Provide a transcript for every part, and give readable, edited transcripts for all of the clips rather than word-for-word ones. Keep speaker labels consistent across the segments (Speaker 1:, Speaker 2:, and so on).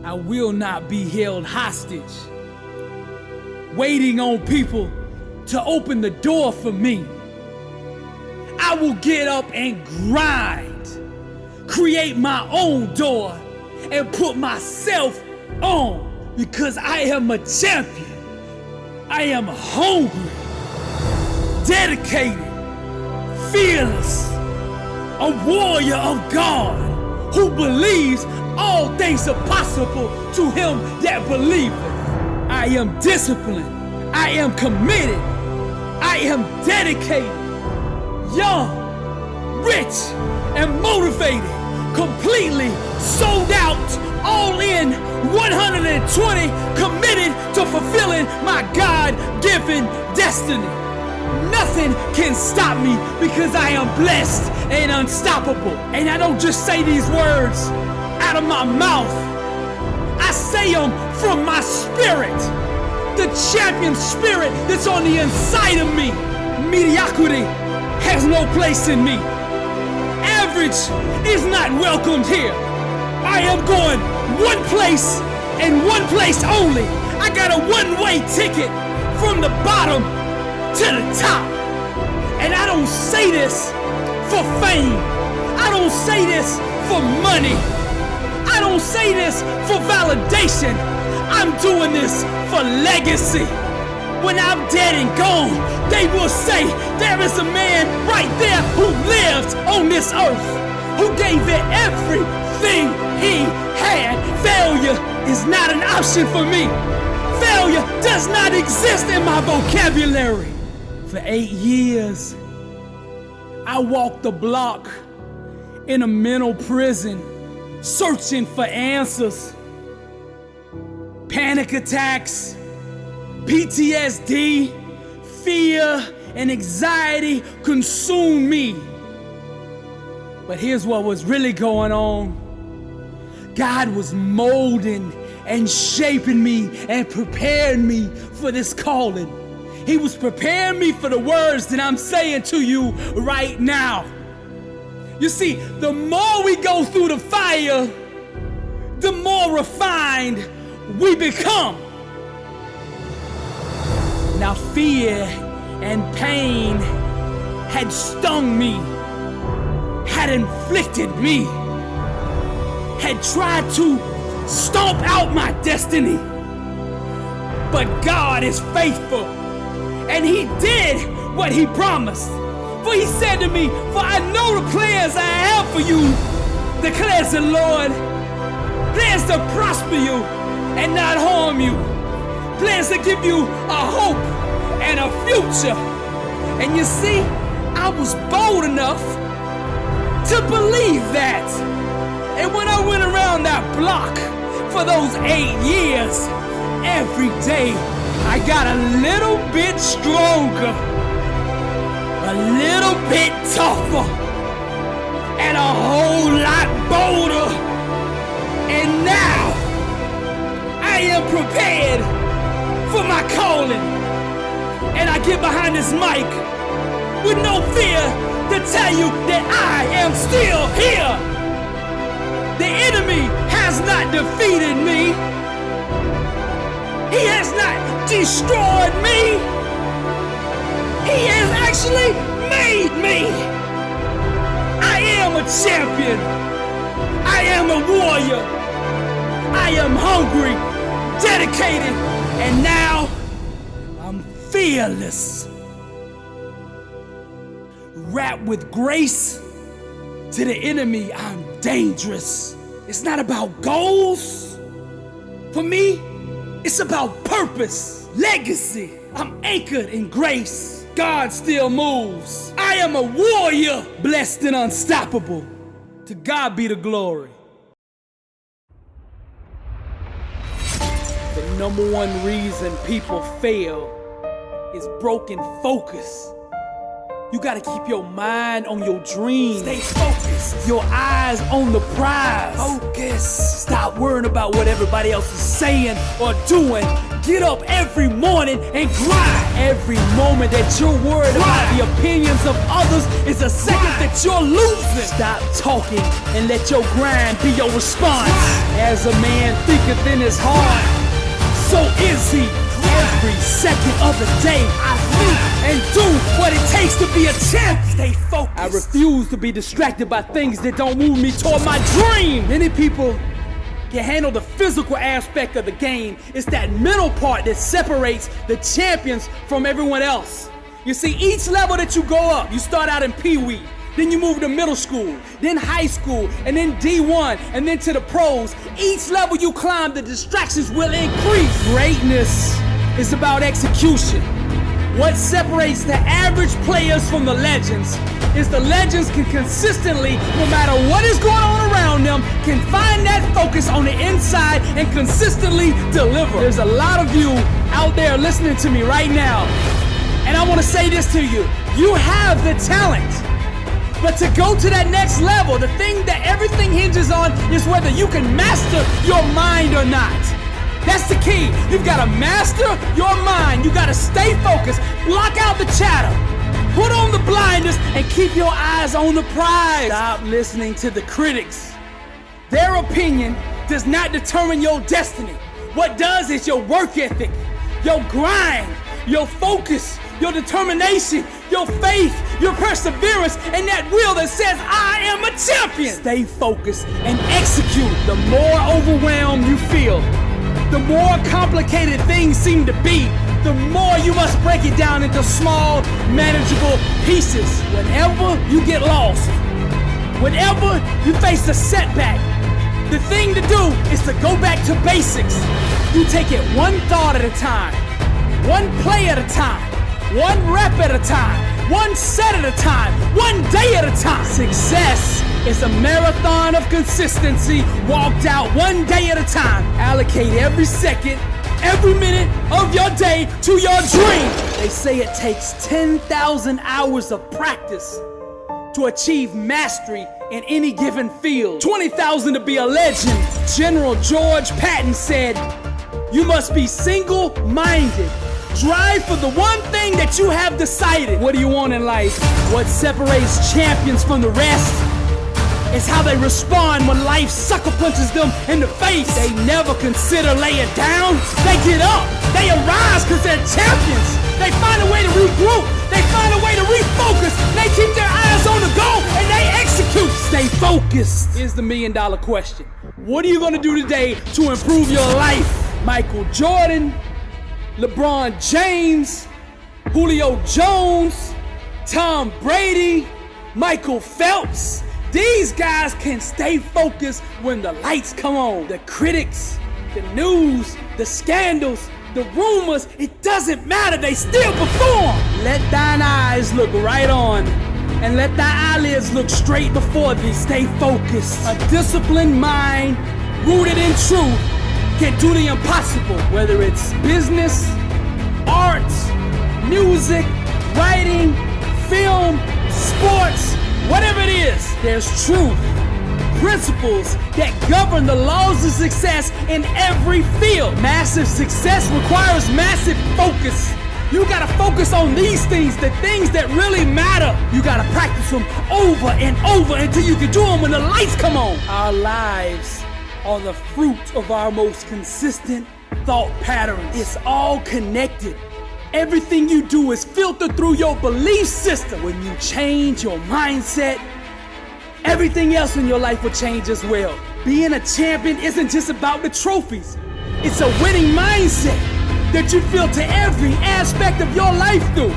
Speaker 1: I will not be held hostage, waiting on people to open the door for me. I will get up and grind, create my own door, and put myself on, because I am a champion. I am hungry, dedicated, fearless, a warrior of God who believes all things are possible to him that believeth. I am disciplined. I am committed. I am dedicated, young, rich, and motivated, completely sold out, all in, 120, committed to fulfilling my God-given destiny. Nothing can stop me because I am blessed and unstoppable. And I don't just say these words out of my mouth. I say them from my spirit, the champion spirit that's on the inside of me. Mediocrity has no place in me. Average is not welcomed here. I am going one place and one place only. I got a one-way ticket from the bottom to the top. And I don't say this for fame. I don't say this for money. I don't say this for validation. I'm doing this for legacy. When I'm dead and gone, they will say there is a man right there who lived on this earth, who gave it everything he had. Failure is not an option for me. Failure does not exist in my vocabulary. For 8 years, I walked the block in a mental prison, searching for answers. Panic attacks, PTSD, fear, and anxiety consumed me. But here's what was really going on. God was molding and shaping me and preparing me for this calling. He was preparing me for the words that I'm saying to you right now. You see, the more we go through the fire, the more refined we become. Now fear and pain had stung me, had inflicted me, had tried to stomp out my destiny. But God is faithful, and he did what he promised. For he said to me, for I know the plans I have for you, declares the Lord. Plans to prosper you and not harm you. Plans to give you a hope and a future. And you see, I was bold enough to believe that. And when I went around that block for those 8 years, every day I got a little bit stronger, a little bit tougher, and a whole lot bolder. And now I am prepared for my calling. And I get behind this mic with no fear to tell you that I am still here. The enemy has not defeated me. He has not destroyed me. He has actually made me. I am a champion. I am a warrior. I am hungry, dedicated, and now I'm fearless. Wrapped with grace, to the enemy, I'm dangerous. It's not about goals. For me, it's about purpose, legacy. I'm anchored in grace. God still moves. I am a warrior, blessed and unstoppable. To God be the glory. The number one reason people fail is broken focus. You gotta keep your mind on your dreams. Stay focused. Your eyes on the prize. Focus. Stop worrying about what everybody else is saying or doing. get up every morning and grind. Every moment that you're worried about the opinions of others is a second that you're losing. Stop talking and let your grind be your response. As a man thinketh in his heart, so is he. Every second of the day, I think and do what it takes to be a champ. Stay focused. I refuse to be distracted by things that don't move me toward my dream. Many people can handle the physical aspect of the game. It's that mental part that separates the champions from everyone else. You see, each level that you go up, you start out in Pee-wee, then you move to middle school, then high school, and then D1, and then to the pros. Each level you climb, the distractions will increase. Greatness is about execution. What separates the average players from the legends is the legends can consistently, no matter what is going on around them, can find that focus on the inside and consistently deliver. There's a lot of you out there listening to me right now, and I want to say this to you. You have the talent, but to go to that next level, the thing that everything hinges on is whether you can master your mind or not. That's the key. You've got to master your mind. You got to stay focused, block out the chatter, put on the blinders, and keep your eyes on the prize. Stop listening to the critics. Their opinion does not determine your destiny. What does is your work ethic, your grind, your focus, your determination, your faith, your perseverance, and that will that says, I am a champion. Stay focused and execute. The more overwhelmed you feel, the more complicated things seem to be, the more you must break it down into small, manageable pieces. Whenever you get lost, whenever you face a setback, the thing to do is to go back to basics. You take it one thought at a time, one play at a time, one rep at a time, one set at a time, one day at a time. Success is a marathon of consistency walked out one day at a time. Allocate every second, every minute of your day to your dream. They say it takes 10,000 hours of practice to achieve mastery in any given field. 20,000 to be a legend. General George Patton said, you must be single-minded. Drive for the one thing that you have decided. What do you want in life? What separates champions from the rest is how they respond when life sucker punches them in the face. They never consider laying down. They get up. They arise because they're champions. They find a way to regroup. They find a way to refocus. They keep their eyes on the goal and they execute. Stay focused is the million-dollar question. What are you going to do today to improve your life? Michael Jordan, LeBron James, Julio Jones, Tom Brady, Michael Phelps. These guys can stay focused when the lights come on. The critics, the news, the scandals, the rumors, it doesn't matter, they still perform. Let thine eyes look right on, and let thy eyelids look straight before thee. Stay focused. A disciplined mind, rooted in truth, can do the impossible. Whether it's business, art, music, writing, film, sports, whatever it is, there's truth, principles that govern the laws of success in every field. Massive success requires massive focus. You gotta focus on these things, the things that really matter. You gotta practice them over and over until you can do them when the lights come on. Our lives are the fruit of our most consistent thought patterns. It's all connected. Everything you do is filtered through your belief system. When you change your mindset, everything else in your life will change as well. Being a champion isn't just about the trophies. It's a winning mindset that you filter every aspect of your life through.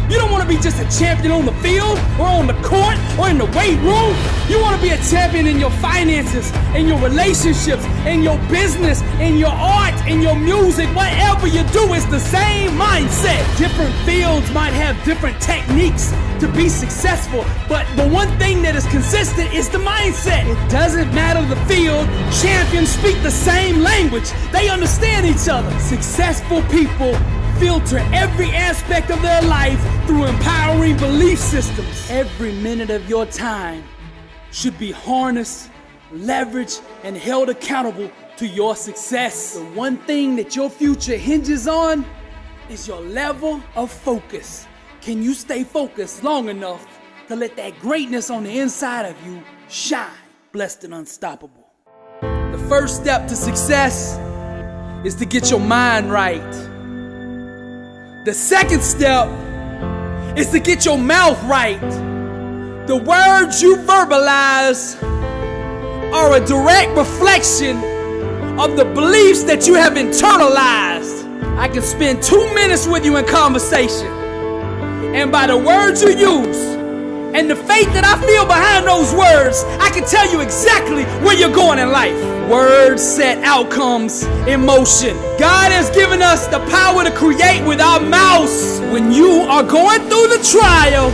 Speaker 1: You don't want to be just a champion on the field or on the court or in the weight room. You want to be a champion in your finances, in your relationships, in your business, in your art, in your music. Whatever you do, it's the same mindset. Different fields might have different techniques to be successful, but the one thing that is consistent is the mindset. It doesn't matter the field, champions speak the same language. They understand each other. Successful people filter every aspect of their life through empowering belief systems. Every minute of your time should be harnessed, leveraged, and held accountable to your success. The one thing that your future hinges on is your level of focus. Can you stay focused long enough to let that greatness on the inside of you shine? Blessed and unstoppable. The first step to success is to get your mind right. The second step is to get your mouth right. The words you verbalize are a direct reflection of the beliefs that you have internalized. I can spend 2 minutes with you in conversation, and by the words you use and the faith that I feel behind those words, I can tell you exactly where you're going in life. Words set outcomes in motion. God has given us the power to create with our mouths. When you are going through the trial,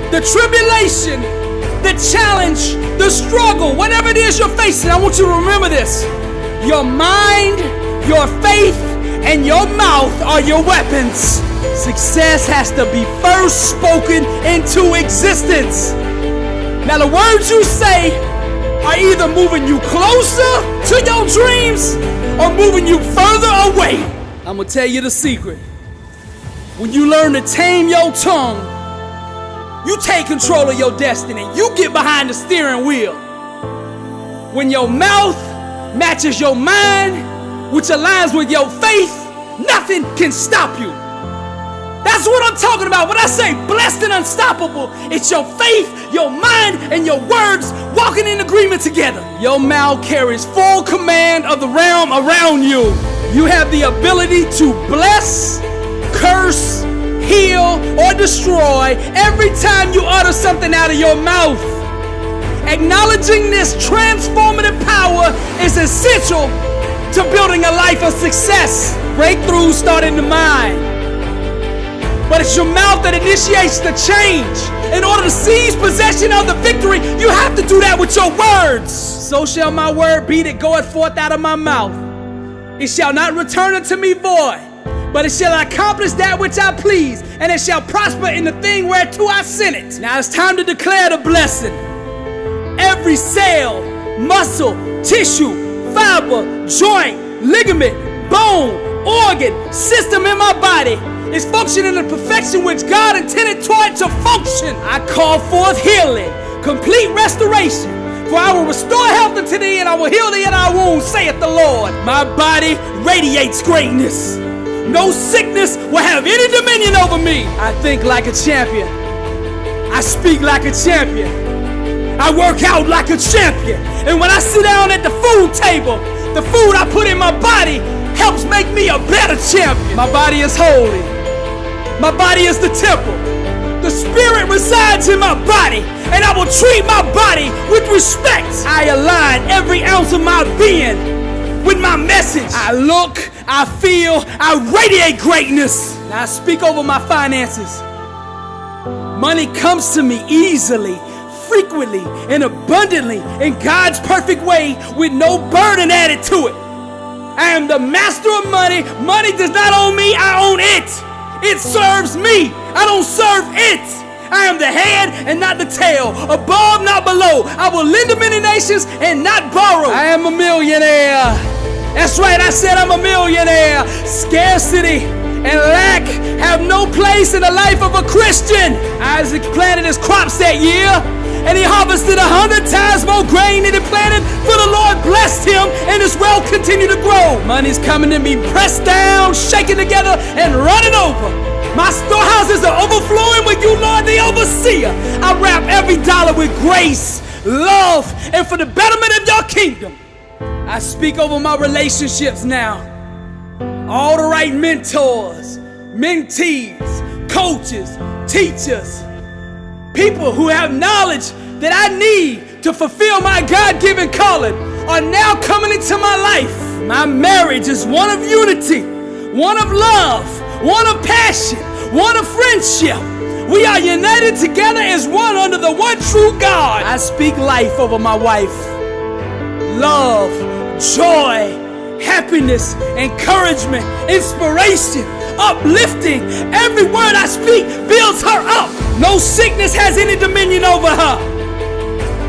Speaker 1: the tribulation, the challenge, the struggle, whatever it is you're facing, I want you to remember this. Your mind, your faith, and your mouth are your weapons. Success has to be first spoken into existence. Now, the words you say are either moving you closer to your dreams or moving you further away. I'm gonna tell you the secret. When you learn to tame your tongue, you take control of your destiny. You get behind the steering wheel. When your mouth matches your mind, which aligns with your faith, nothing can stop you. That's what I'm talking about when I say blessed and unstoppable. It's your faith, your mind, and your words walking in agreement together. Your mouth carries full command of the realm around you. You have the ability to bless, curse, heal, or destroy every time you utter something out of your mouth. Acknowledging this transformative power is essential to building a life of success. Breakthroughs start in the mind, but it's your mouth that initiates the change. In order to seize possession of the victory, you have to do that with your words. So shall my word be that goeth forth out of my mouth. It shall not return unto me void, but it shall accomplish that which I please, and it shall prosper in the thing whereto I sent it. Now it's time to declare the blessing. Every cell, muscle, tissue, fiber, joint, ligament, bone, organ, system in my body is functioning in the perfection which God intended for it to function. I call forth healing, complete restoration. For I will restore health unto thee, and I will heal thee in our wounds, saith the Lord. My body radiates greatness. No sickness will have any dominion over me. I think like a champion. I speak like a champion. I work out like a champion. And when I sit down at the food table, the food I put in my body helps make me a better champion. My body is holy. My body is the temple. The spirit resides in my body, and I will treat my body with respect. I align every ounce of my being with my message. I look, I feel, I radiate greatness. Now I speak over my finances. Money comes to me easily, frequently, and abundantly in God's perfect way with no burden added to it. I am the master of money. Money does not own me, I own it. It serves me, I don't serve it. I am the head and not the tail, above, not below. I will lend to many nations and not borrow. I am a millionaire. That's right, I said I'm a millionaire. Scarcity and lack have no place in the life of a Christian. Isaac planted his crops that year, and he harvested 100 times more grain than he planted, for the Lord blessed him, and his wealth continued to grow. Money's coming to me pressed down, shaken together, and running over. My storehouses are overflowing with you, Lord, the overseer. I wrap every dollar with grace, love, and for the betterment of your kingdom. I speak over my relationships now. All the right mentors, mentees, coaches, teachers, people who have knowledge that I need to fulfill my God-given calling are now coming into my life. My marriage is one of unity, one of love, one of passion, one of friendship. We are united together as one under the one true God. I speak life over my wife. Love, joy, happiness, encouragement, inspiration, uplifting. Every word I speak builds her up. No sickness has any dominion over her.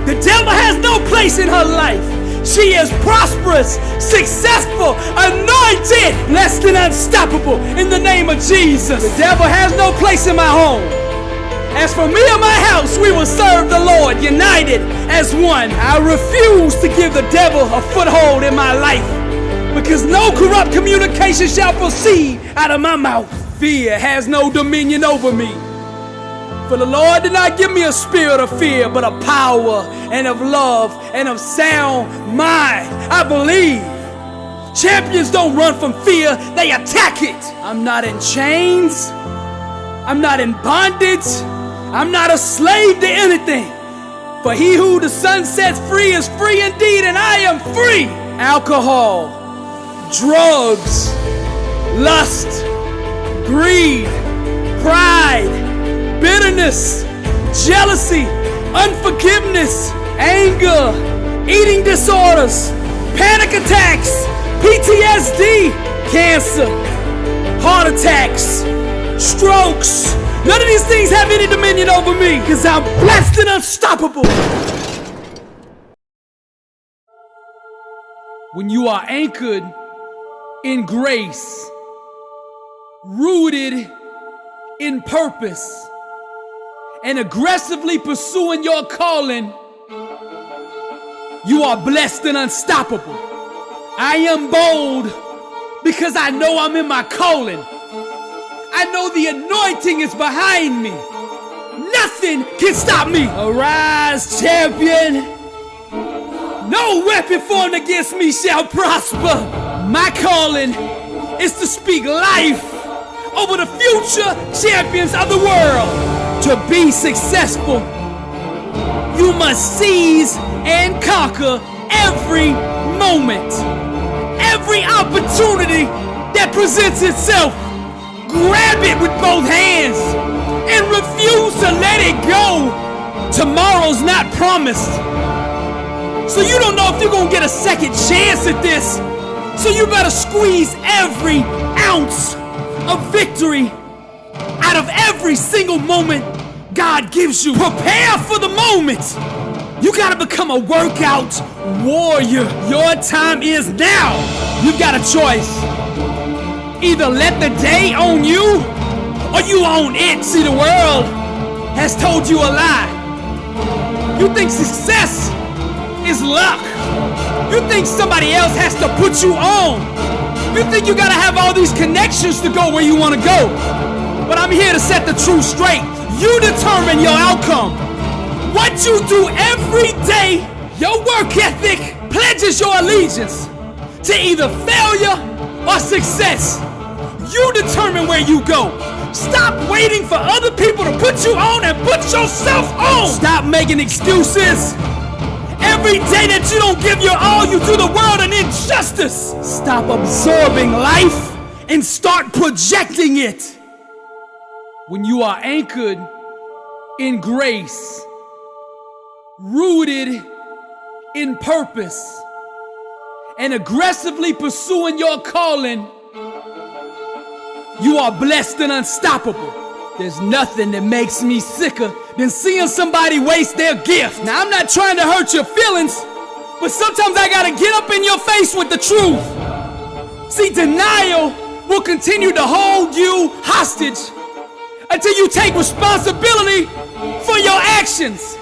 Speaker 1: The devil has no place in her life. She is prosperous, successful, anointed, blessed and unstoppable in the name of Jesus. The devil has no place in my home. As for me and my house, we will serve the Lord, united as one. I refuse to give the devil a foothold in my life, because no corrupt communication shall proceed out of my mouth. Fear has no dominion over me. For the Lord did not give me a spirit of fear, but of power and of love and of sound mind. I believe. Champions don't run from fear, they attack it. I'm not in chains. I'm not in bondage. I'm not a slave to anything. For he who the Son sets free is free indeed, and I am free. Alcohol, drugs, lust, greed, pride, bitterness, jealousy, unforgiveness, anger, eating disorders, panic attacks, PTSD, cancer, heart attacks, strokes. None of these things have any dominion over me, because I'm blessed and unstoppable. When you are anchored in grace, rooted in purpose, and aggressively pursuing your calling, you are blessed and unstoppable. I am bold because I know I'm in my calling. I know the anointing is behind me. Nothing can stop me. Arise, champion. No weapon formed against me shall prosper. My calling is to speak life over the future champions of the world. To be successful, you must seize and conquer every moment, every opportunity that presents itself. Grab it with both hands and refuse to let it go. Tomorrow's not promised, so you don't know if you're gonna get a second chance at this. So you better squeeze every ounce of victory out of every single moment God gives you. Prepare for the moment. You gotta become a workout warrior. Your time is now. You've got a choice. Either let the day own you, or you own it. See, the world has told you a lie. You think success is luck. You think somebody else has to put you on. You think you gotta have all these connections to go where you wanna go. But I'm here to set the truth straight. You determine your outcome. What you do every day, your work ethic pledges your allegiance to either failure or success. You determine where you go. Stop waiting for other people to put you on and put yourself on. Stop making excuses. Every day that you don't give your all, you do the world an injustice. Stop absorbing life and start projecting it. When you are anchored in grace, rooted in purpose, and aggressively pursuing your calling, you are blessed and unstoppable. There's nothing that makes me sicker than seeing somebody waste their gift. Now, I'm not trying to hurt your feelings, but sometimes I gotta get up in your face with the truth. See, denial will continue to hold you hostage until you take responsibility for your actions.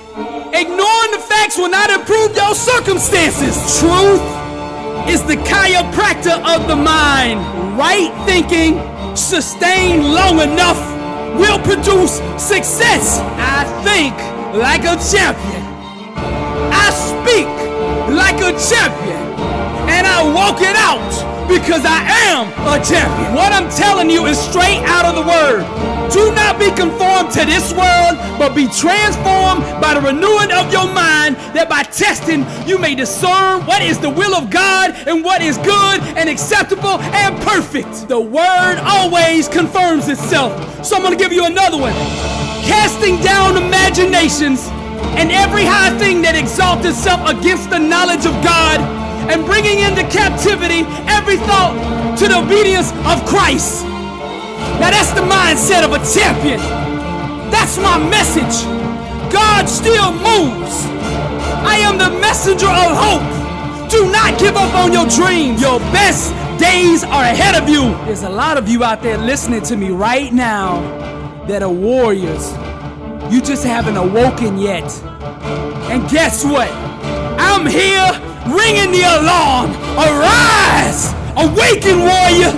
Speaker 1: Ignoring the facts will not improve your circumstances. Truth is the chiropractor of the mind. Right thinking, sustained long enough, will produce success. I think like a champion. I speak like a champion. And I walk it out because I am a champion. What I'm telling you is straight out of the word. Do not be conformed to this world, but be transformed by the renewing of your mind, that by testing you may discern what is the will of God and what is good and acceptable and perfect. The word always confirms itself. So I'm going to give you another one. Casting down imaginations and every high thing that exalts itself against the knowledge of God, and bringing into captivity every thought to the obedience of Christ. Now that's the mindset of a champion. That's my message. God still moves. I am the messenger of hope. Do not give up on your dreams. Your best days are ahead of you. There's a lot of you out there listening to me right now that are warriors. You just haven't awoken yet. And guess what? I'm here ringing the alarm. Arise! Awaken, warrior!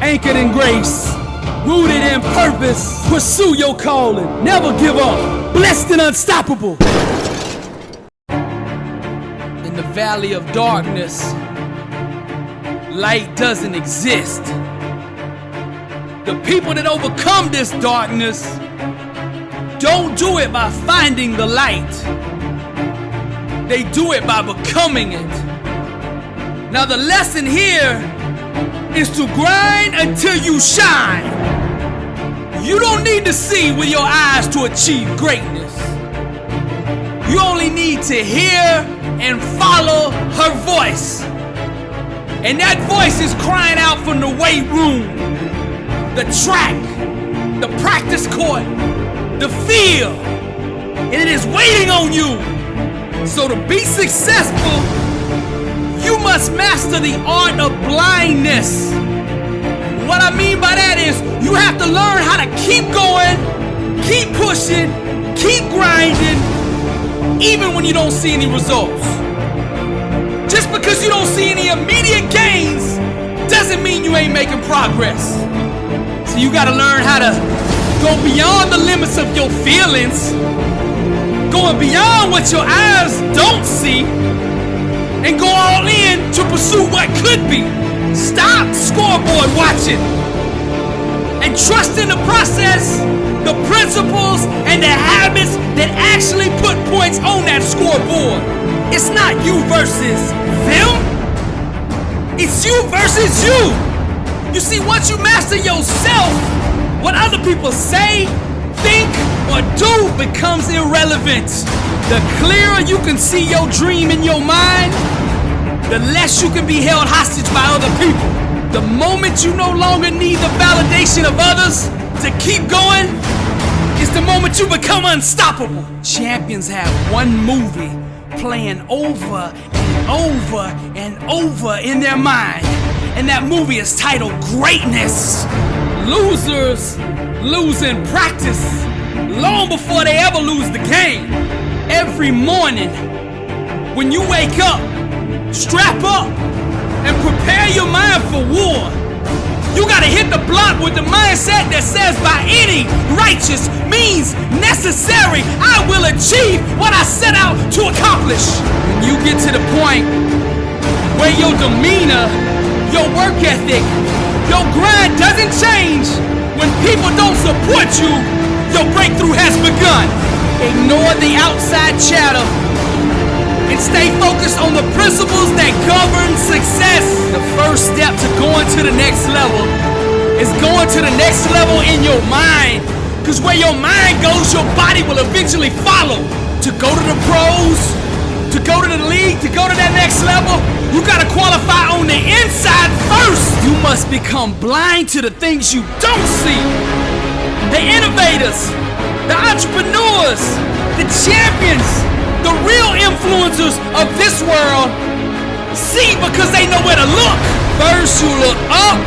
Speaker 1: Anchored in grace, rooted in purpose. Pursue your calling. Never give up. Blessed and unstoppable. In the valley of darkness, light doesn't exist. The people that overcome this darkness don't do it by finding the light. They do it by becoming it. Now the lesson here is to grind until you shine. You don't need to see with your eyes to achieve greatness. You only need to hear and follow her voice. And that voice is crying out from the weight room, the track, the practice court, the field. And it is waiting on you. So to be successful, you must master the art of blindness. What I mean by that is you have to learn how to keep going, keep pushing, keep grinding, even when you don't see any results. Just because you don't see any immediate gains doesn't mean you ain't making progress. So you gotta learn how to go beyond the limits of your feelings, going beyond what your eyes don't see, and go all in to pursue what could be. Stop scoreboard watching and trust in the process, the principles, and the habits that actually put points on that scoreboard. It's not you versus them. It's you versus you. You see, once you master yourself, what other people say, think, or do becomes irrelevant. The clearer you can see your dream in your mind, the less you can be held hostage by other people. The moment you no longer need the validation of others to keep going is the moment you become unstoppable. Champions have one movie playing over and over and over in their mind, and that movie is titled Greatness. Losers lose in practice long before they ever lose the game. Every morning when you wake up, strap up and prepare your mind for war. You gotta hit the block with the mindset that says by any righteous means necessary, I will achieve what I set out to accomplish. When you get to the point where your demeanor, your work ethic, your grind doesn't change when people don't support you, your breakthrough has begun. Ignore the outside chatter and stay focused on the principles that govern success. The first step to going to the next level is going to the next level in your mind. Because where your mind goes, your body will eventually follow. To go to the pros, to go to the league, to go to that next level, you gotta qualify on the inside first. You must become blind to the things you don't see. The innovators, the entrepreneurs, the champions, the real influencers of this world see because they know where to look. First you look up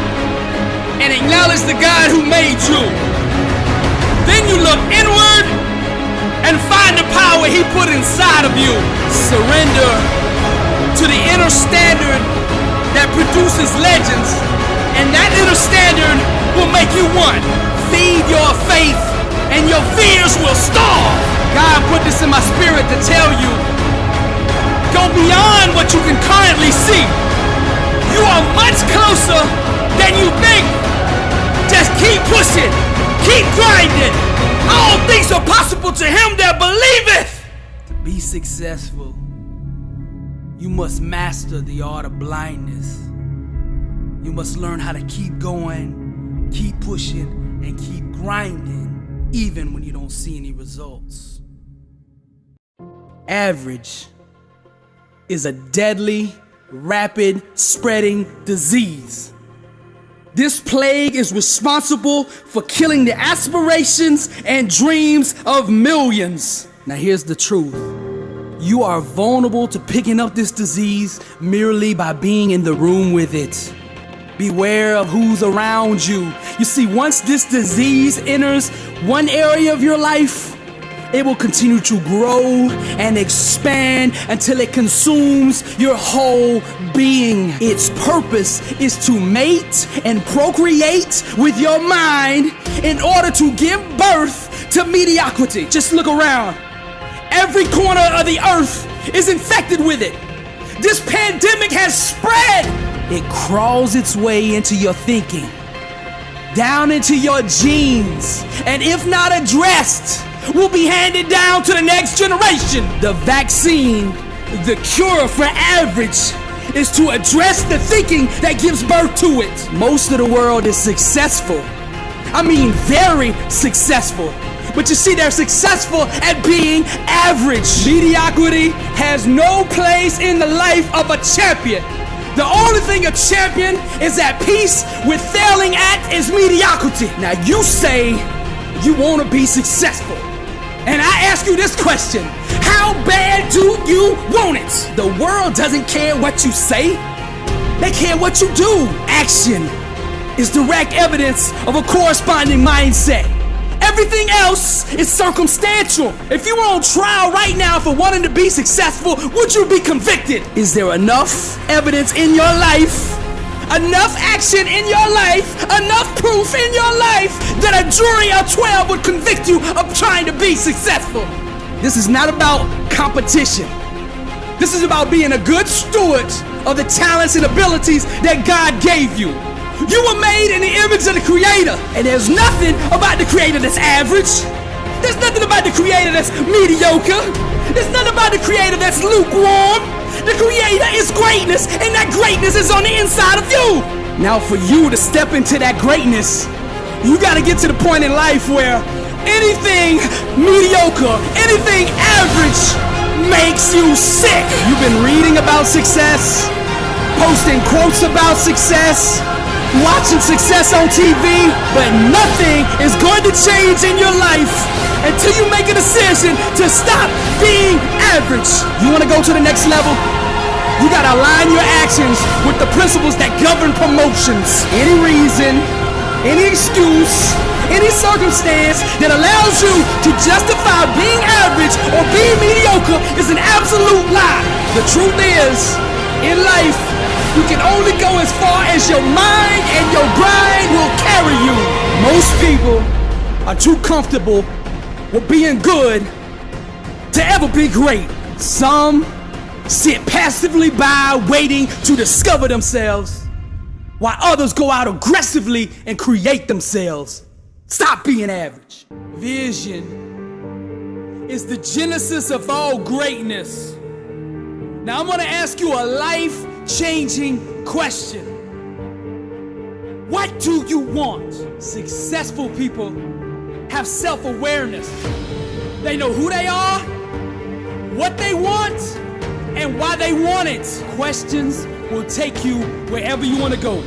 Speaker 1: and acknowledge the God who made you. Then you look inward and find the power he put inside of you. Surrender to the inner standard that produces legends, and that inner standard will make you one. Feed your faith and your fears will starve. God put this in my spirit to tell you, go beyond what you can currently see. You are much closer than you think. Just keep pushing, keep grinding. All things are possible to him that believeth. To be successful, you must master the art of blindness. You must learn how to keep going, keep pushing, and keep grinding, even when you don't see any results. Average is a deadly, rapid spreading disease. This plague is responsible for killing the aspirations and dreams of millions. Now here's the truth. You are vulnerable to picking up this disease merely by being in the room with it. Beware of who's around you. You see, once this disease enters one area of your life, it will continue to grow and expand until it consumes your whole being. Its purpose is to mate and procreate with your mind in order to give birth to mediocrity. Just look around. Every corner of the earth is infected with it. This pandemic has spread. It crawls its way into your thinking, down into your genes, and if not addressed, will be handed down to the next generation. The vaccine, the cure for average, is to address the thinking that gives birth to it. Most of the world is successful. I mean, very successful. But you see, they're successful at being average. Mediocrity has no place in the life of a champion. The only thing a champion is at peace with failing at is mediocrity. Now you say you want to be successful. And I ask you this question: how bad do you want it? The world doesn't care what you say. They care what you do. Action is direct evidence of a corresponding mindset. Everything else is circumstantial. If you were on trial right now for wanting to be successful, would you be convicted? Is there enough evidence in your life, enough action in your life, enough proof in your life that a jury of 12 would convict you of trying to be successful? This is not about competition. This is about being a good steward of the talents and abilities that God gave you. You were made in the image of the Creator, and there's nothing about the Creator that's average. There's nothing about the Creator that's mediocre. There's nothing about the Creator that's lukewarm. The Creator is greatness, and that greatness is on the inside of you. Now, for you to step into that greatness, you got to get to the point in life where anything mediocre, anything average makes you sick. You've been reading about success, posting quotes about success, watching success on TV, but nothing is going to change in your life until you make a decision to stop being average. You want to go to the next level? You got to align your actions with the principles that govern promotions. Any reason, any excuse, any circumstance that allows you to justify being average or being mediocre is an absolute lie. The truth is, in life, you can only go as far as your mind and your grind will carry you. Most people are too comfortable with being good to ever be great. Some sit passively by waiting to discover themselves, while others go out aggressively and create themselves. Stop being average. Vision is the genesis of all greatness. Now I'm gonna ask you a life-changing question. What do you want? Successful people have self-awareness. They know who they are, what they want, and why they want it. Questions will take you wherever you want to go.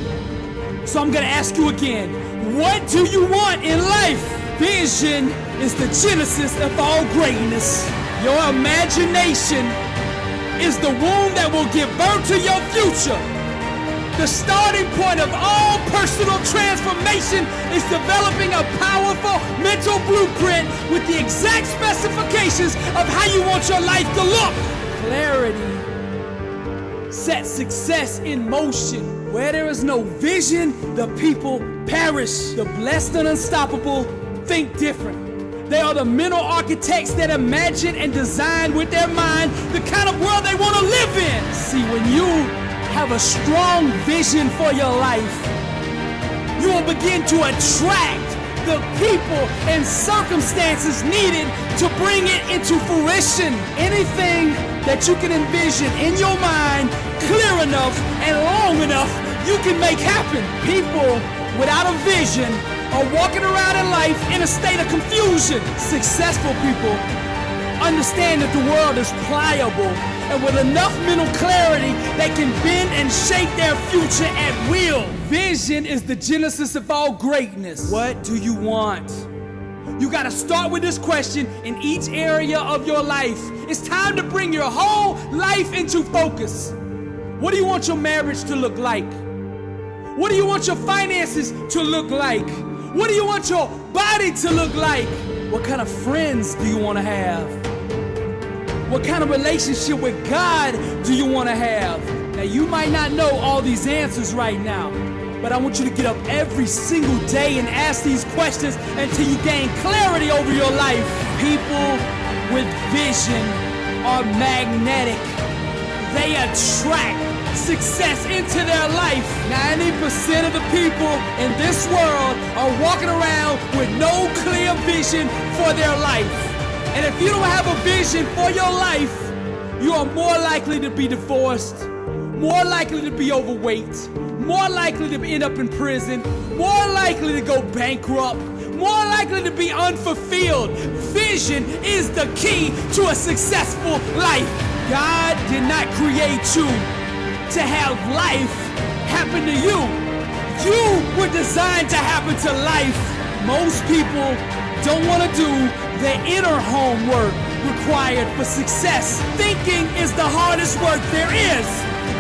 Speaker 1: So I'm gonna ask you again, what do you want in life? Vision is the genesis of all greatness. Your imagination is the womb that will give birth to your future. The starting point of all personal transformation is developing a powerful mental blueprint with the exact specifications of how you want your life to look. Clarity sets success in motion. Where there is no vision, the people perish. The blessed and unstoppable think different. They are the mental architects that imagine and design with their mind the kind of world they want to live in. See, when you have a strong vision for your life, you will begin to attract the people and circumstances needed to bring it into fruition. Anything that you can envision in your mind clear enough and long enough, you can make happen. People without a vision are walking around in life in a state of confusion. Successful people understand that the world is pliable, and with enough mental clarity, they can bend and shape their future at will. Vision is the genesis of all greatness. What do you want? You gotta start with this question in each area of your life. It's time to bring your whole life into focus. What do you want your marriage to look like? What do you want your finances to look like? What do you want your body to look like? What kind of friends do you want to have? What kind of relationship with God do you want to have? Now, you might not know all these answers right now, but I want you to get up every single day and ask these questions until you gain clarity over your life. People with vision are magnetic. They attract success into their life. 90% of the people in this world are walking around with no clear vision for their life. And if you don't have a vision for your life, you are more likely to be divorced, more likely to be overweight, more likely to end up in prison, more likely to go bankrupt, more likely to be unfulfilled. Vision is the key to a successful life. God did not create you to have life happen to you. You were designed to happen to life. Most people don't want to do the inner homework required for success. Thinking is the hardest work there is.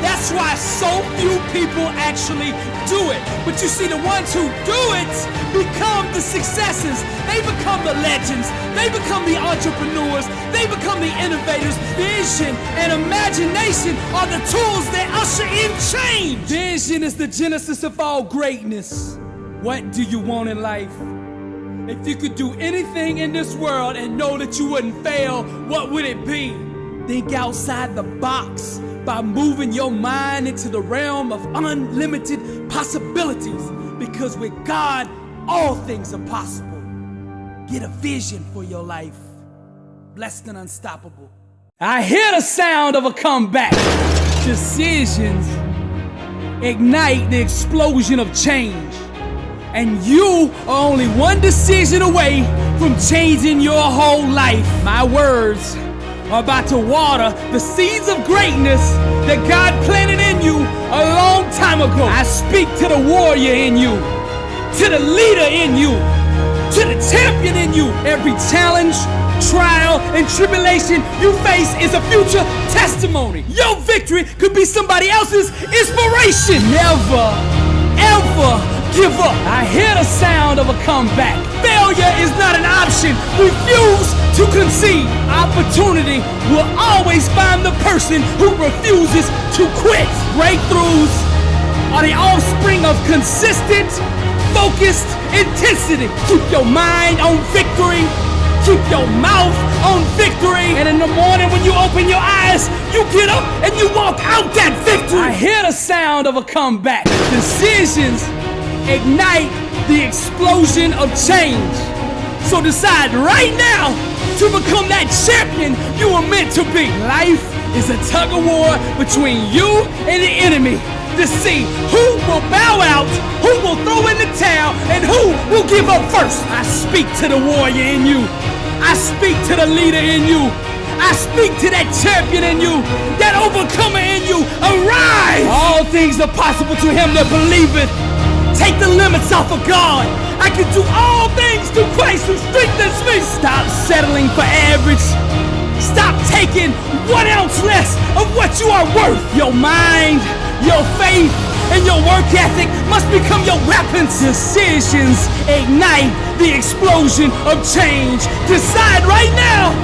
Speaker 1: That's why so few people actually do it. But you see, the ones who do it become the successes. They become the legends. They become the entrepreneurs. They become the innovators. Vision and imagination are the tools that usher in change. Vision is the genesis of all greatness. What do you want in life? If you could do anything in this world and know that you wouldn't fail, what would it be? Think outside the box by moving your mind into the realm of unlimited possibilities. Because with God, all things are possible. Get a vision for your life. Blessed and unstoppable. I hear the sound of a comeback. Decisions ignite the explosion of change. And you are only one decision away from changing your whole life. My words are about to water the seeds of greatness that God planted in you a long time ago. I speak to the warrior in you, to the leader in you, to the champion in you. Every challenge, trial, and tribulation you face is a future testimony. Your victory could be somebody else's inspiration. Never, ever give up. I hear the sound of a comeback. Failure is not an option. Refuse to concede. Opportunity will always find the person who refuses to quit. Breakthroughs are the offspring of consistent, focused intensity. Keep your mind on victory. Keep your mouth on victory. And in the morning when you open your eyes, you get up and you walk out that victory. I hear the sound of a comeback. Decisions ignite the explosion of change. So decide right now to become that champion you were meant to be. Life is a tug of war between you and the enemy to see who will bow out, who will throw in the towel, and who will give up first. I speak to the warrior in you. I speak to the leader in you. I speak to that champion in you, that overcomer in you. Arise! All things are possible to him that believeth. Take the limits off of God. I can do all things through Christ who strengthens me. Stop settling for average. Stop taking 1 ounce less of what you are worth. Your mind, your faith, and your work ethic must become your weapons. Decisions ignite the explosion of change. Decide right now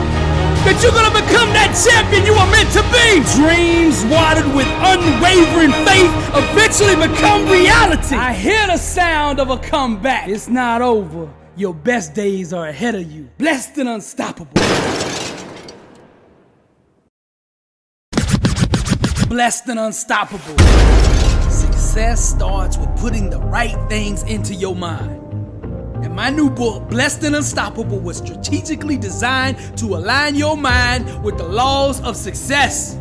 Speaker 1: that you're gonna become that champion you are meant to be. Dreams watered with unwavering faith eventually become reality. I hear the sound of a comeback. It's not over. Your best days are ahead of you. Blessed and unstoppable. Blessed and unstoppable. Success starts with putting the right things into your mind. And my new book, Blessed and Unstoppable, was strategically designed to align your mind with the laws of success.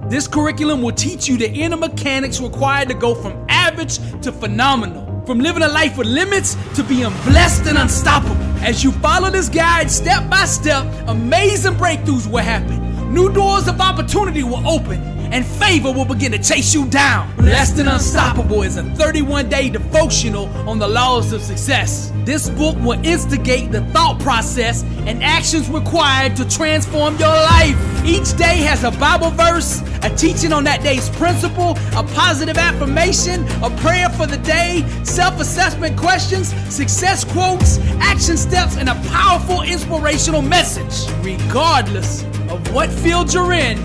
Speaker 1: This curriculum will teach you the inner mechanics required to go from average to phenomenal, from living a life with limits to being blessed and unstoppable. As you follow this guide step by step, amazing breakthroughs will happen. New doors of opportunity will open, and favor will begin to chase you down. Blessed and Unstoppable is a 31-day devotional on the laws of success. This book will instigate the thought process and actions required to transform your life. Each day has a Bible verse, a teaching on that day's principle, a positive affirmation, a prayer for the day, self-assessment questions, success quotes, action steps, and a powerful inspirational message. Regardless of what field you're in,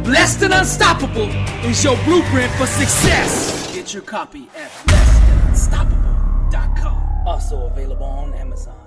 Speaker 1: Blessed and Unstoppable is your blueprint for success. Get your copy at blessedandunstoppable.com. Also available on Amazon.